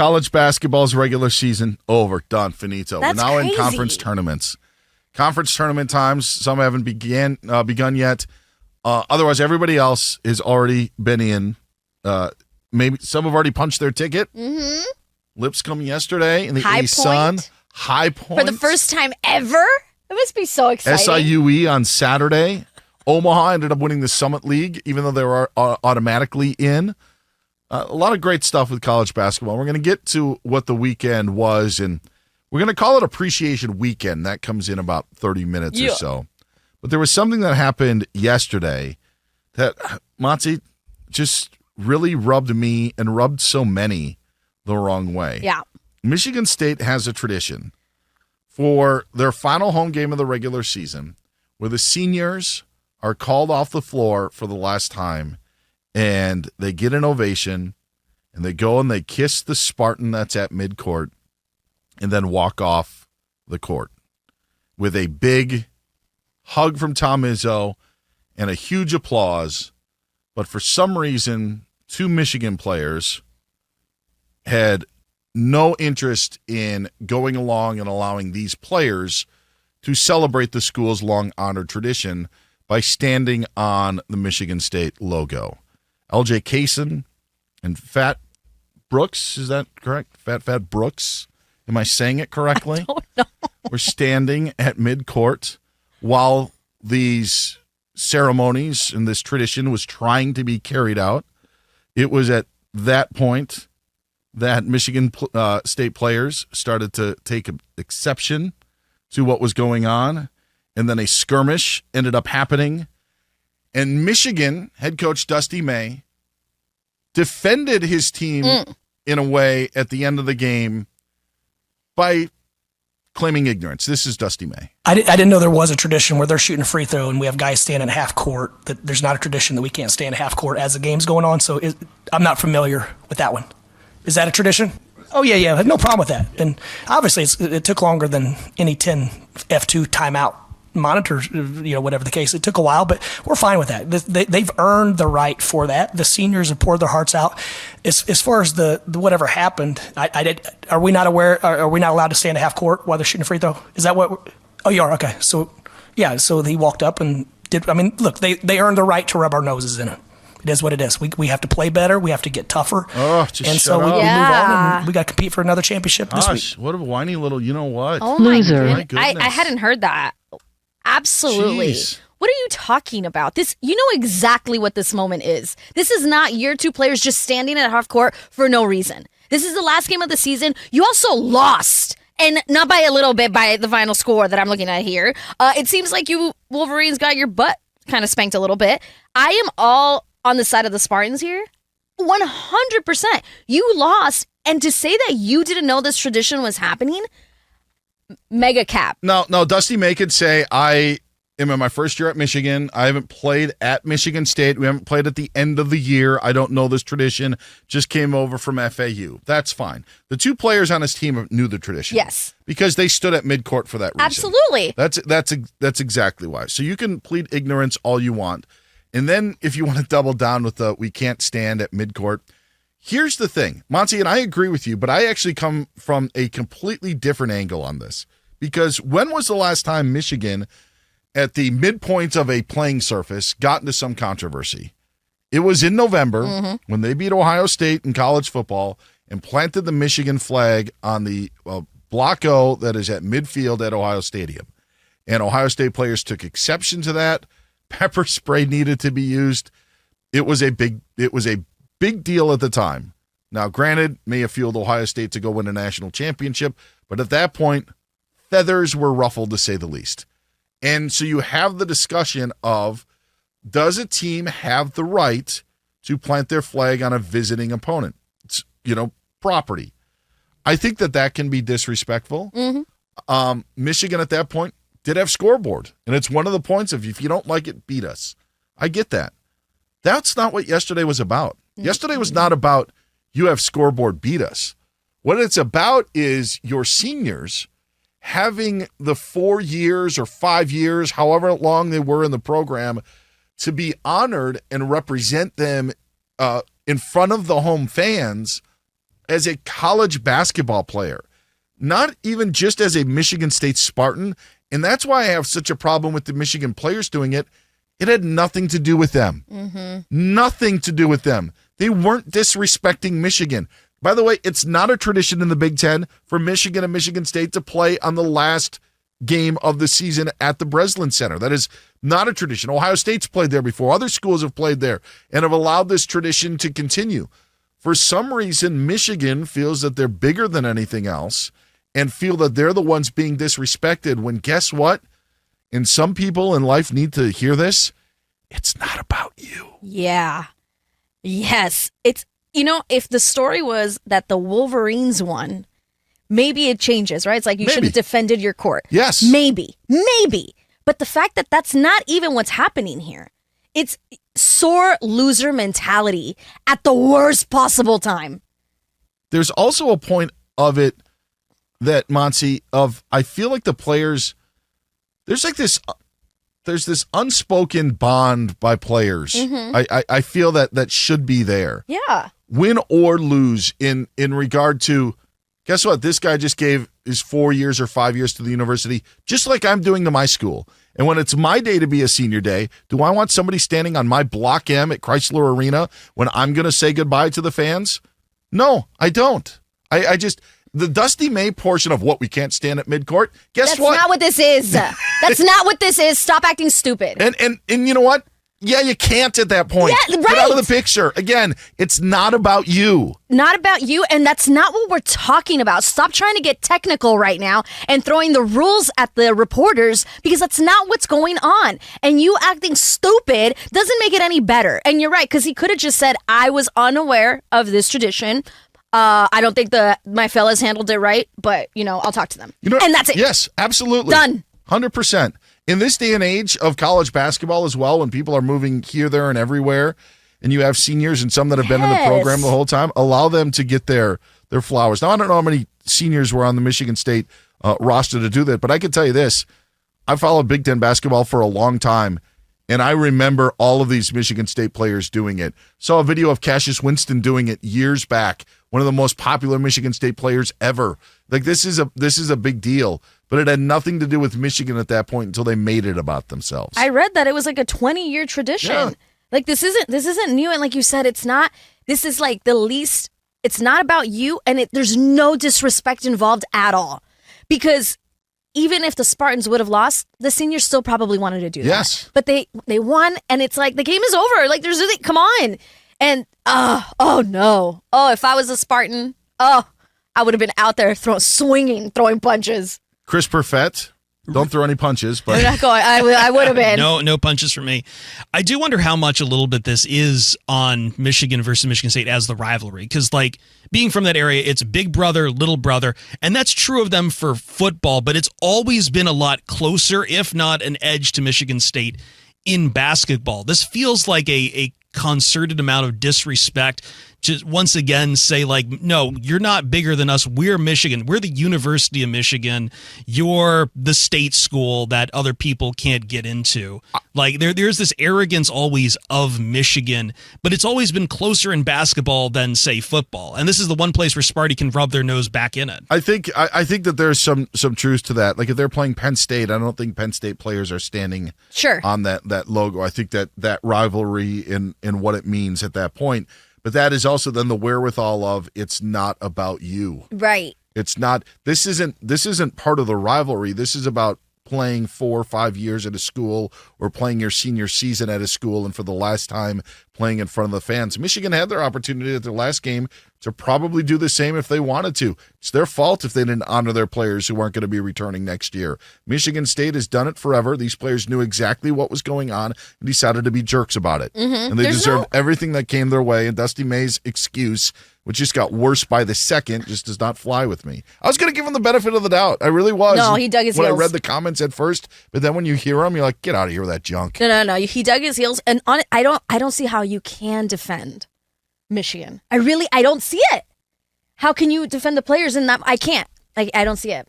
college basketball's regular season over, done, finito. That's We're now crazy. in conference tournaments. Conference tournament times, some haven't begun yet. Otherwise, everybody else has already been in. Maybe some have already punched their ticket. Mm-hmm. Lipscomb yesterday in the High A-Sun. Point. High Point. For the first time ever? It must be so exciting. SIUE on Saturday. Omaha ended up winning the Summit League, even though they were automatically in. A lot of great stuff with college basketball. We're going to get to what the weekend was, and we're going to call it Appreciation Weekend. That comes in about 30 minutes or so. But there was something that happened yesterday that, Monse, just really rubbed me and rubbed so many the wrong way. Yeah. Michigan State has a tradition for their final home game of the regular season where the seniors are called off the floor for the last time, and they get an ovation, and they go and they kiss the Spartan that's at midcourt, and then walk off the court with a big hug from Tom Izzo and a huge applause. But for some reason, two Michigan players had no interest in going along and allowing these players to celebrate the school's long-honored tradition by standing on the Michigan State logo. LJ Kaysen and Fat Brooks, is that correct? Fat Brooks? Am I saying it correctly? I don't know. We're standing at midcourt while these ceremonies and this tradition was trying to be carried out. It was at that point that Michigan State players started to take exception to what was going on, and then a skirmish ended up happening. And Michigan head coach Dusty May defended his team in a way at the end of the game by claiming ignorance. This is Dusty May. I didn't know there was a tradition where they're shooting a free throw and we have guys standing at half court. That there's not a tradition that we can't stand at half court as the game's going on. So I'm not familiar with that one. Is that a tradition? Oh, yeah. I have no problem with that. And obviously it took longer than any 10 F2 timeout monitors, whatever the case. It took a while, but we're fine with that. They've earned the right for that. The seniors have poured their hearts out. As far as the whatever happened, are we not aware? Are we not allowed to stand at half court while they're shooting a free throw? Is that what? Oh, you are? Okay. So, yeah. So he walked up and did. I mean, look, they earned the right to rub our noses in it. It is what it is. We have to play better. We have to get tougher. Oh, just and shut so we up. move on, and we got to compete for another championship this Gosh, week. what a whiny little, you know what? Oh, Loser. my goodness. I hadn't heard that. Absolutely. Jeez. What are you talking about? You know exactly what this moment is. This is not your two players just standing at half court for no reason. This is the last game of the season. You also lost. And not by a little bit, by the final score that I'm looking at here. It seems like you Wolverines got your butt kind of spanked a little bit. I am all on the side of the Spartans here. 100%. You lost. And to say that you didn't know this tradition was happening, mega cap. No, Dusty May could say, I am in my first year at Michigan. I haven't played at Michigan State. We haven't played at the end of the year. I don't know this tradition. Just came over from FAU. That's fine. The two players on his team knew the tradition. Yes. Because they stood at midcourt for that reason. Absolutely. That's exactly why. So you can plead ignorance all you want. And then if you want to double down with the we can't stand at midcourt, here's the thing. Monse, and I agree with you, but I actually come from a completely different angle on this. Because when was the last time Michigan, at the midpoint of a playing surface, got into some controversy? It was in November when they beat Ohio State in college football and planted the Michigan flag on the Block O that is at midfield at Ohio Stadium. And Ohio State players took exception to that. Pepper spray needed to be used. It was a big deal at the time. Now, granted, may have fueled Ohio State to go win a national championship, but at that point, feathers were ruffled to say the least. And so you have the discussion of, does a team have the right to plant their flag on a visiting opponent? It's, property. I think that can be disrespectful. Michigan at that point did have scoreboard. And it's one of the points of, if you don't like it, beat us. I get that. That's not what yesterday was about. Yesterday was not about you have scoreboard, beat us. What it's about is your seniors having the 4 years or 5 years, however long they were in the program, to be honored and represent them in front of the home fans as a college basketball player, not even just as a Michigan State Spartan. And that's why I have such a problem with the Michigan players doing it. It had nothing to do with them. Nothing to do with them. They weren't disrespecting Michigan. By the way, it's not a tradition in the Big Ten for Michigan and Michigan State to play on the last game of the season at the Breslin Center. That is not a tradition. Ohio State's played there before. Other schools have played there and have allowed this tradition to continue. For some reason, Michigan feels that they're bigger than anything else and feel that they're the ones being disrespected when, guess what? And some people in life need to hear this. It's not about you. Yeah. Yes. It's, if the story was that the Wolverines won, maybe it changes, right? It's like you should have defended your court. Yes. Maybe. But the fact that that's not even what's happening here, it's sore loser mentality at the worst possible time. There's also a point of it that, Monse, I feel like the players, there's this unspoken bond by players. I feel that should be there. Yeah. Win or lose in regard to, guess what? This guy just gave his 4 years or 5 years to the university, just like I'm doing to my school. And when it's my day to be a senior day, do I want somebody standing on my Block M at Chrysler Arena when I'm going to say goodbye to the fans? No, I don't. I just, the Dusty May portion of what we can't stand at midcourt, guess what? That's not what this is. That's not what this is. Stop acting stupid. And you know what? Yeah, you can't at that point. Yeah, right. Get out of the picture. Again, it's not about you. Not about you, and that's not what we're talking about. Stop trying to get technical right now and throwing the rules at the reporters, because that's not what's going on. And you acting stupid doesn't make it any better. And you're right, because he could have just said, I was unaware of this tradition. I don't think my fellas handled it right, but, I'll talk to them. And that's it. Yes, absolutely. Done. 100%. In this day and age of college basketball as well, when people are moving here, there, and everywhere, and you have seniors and some that have been in the program the whole time, allow them to get their flowers. Now, I don't know how many seniors were on the Michigan State roster to do that, but I can tell you this. I followed Big Ten basketball for a long time, and I remember all of these Michigan State players doing it. Saw a video of Cassius Winston doing it years back, one of the most popular Michigan State players ever. Like, this is a big deal. But it had nothing to do with Michigan at that point until they made it about themselves. I read that it was like a 20-year tradition. Yeah. Like, this isn't new, and like you said, it's not. This is like the least. It's not about you, and there's no disrespect involved at all. Because even if the Spartans would have lost, the seniors still probably wanted to do that. Yes. But they won, and it's like the game is over. Like, there's really, come on. And oh no. Oh, if I was a Spartan, I would have been out there throwing punches. Chris Perfett, don't throw any punches, but I'm not going. I would have been. No punches for me. I do wonder how much a little bit this is on Michigan versus Michigan State as the rivalry, because being from that area, it's big brother, little brother, and that's true of them for football, but it's always been a lot closer, if not an edge to Michigan State in basketball. This feels like a concerted amount of disrespect to once again say, no, you're not bigger than us. We're Michigan. We're the University of Michigan. You're the state school that other people can't get into. There's this arrogance always of Michigan, but it's always been closer in basketball than, say, football. And this is the one place where Sparty can rub their nose back in it. I think that there's some truth to that. Like, if they're playing Penn State, I don't think Penn State players are standing on that logo. I think that rivalry in what it means at that point. But that is also then the wherewithal of, it's not about you. Right. It's not, this isn't part of the rivalry. This is about playing 4 or 5 years at a school, or playing your senior season at a school, and for the last time playing in front of the fans. Michigan had their opportunity at their last game to probably do the same if they wanted to. It's their fault if they didn't honor their players who weren't going to be returning next year. Michigan State has done it forever. These players knew exactly what was going on and decided to be jerks about it. And they deserved everything that came their way, and Dusty May's excuse, which just got worse by the second, just does not fly with me. I was going to give him the benefit of the doubt. I really was. No, he dug his heels. When I read the comments at first, but then when you hear him, you're like, get out of here with that junk. No. He dug his heels, and I don't see how you can defend Michigan. I don't see it. How can you defend the players in that? I can't. I don't see it.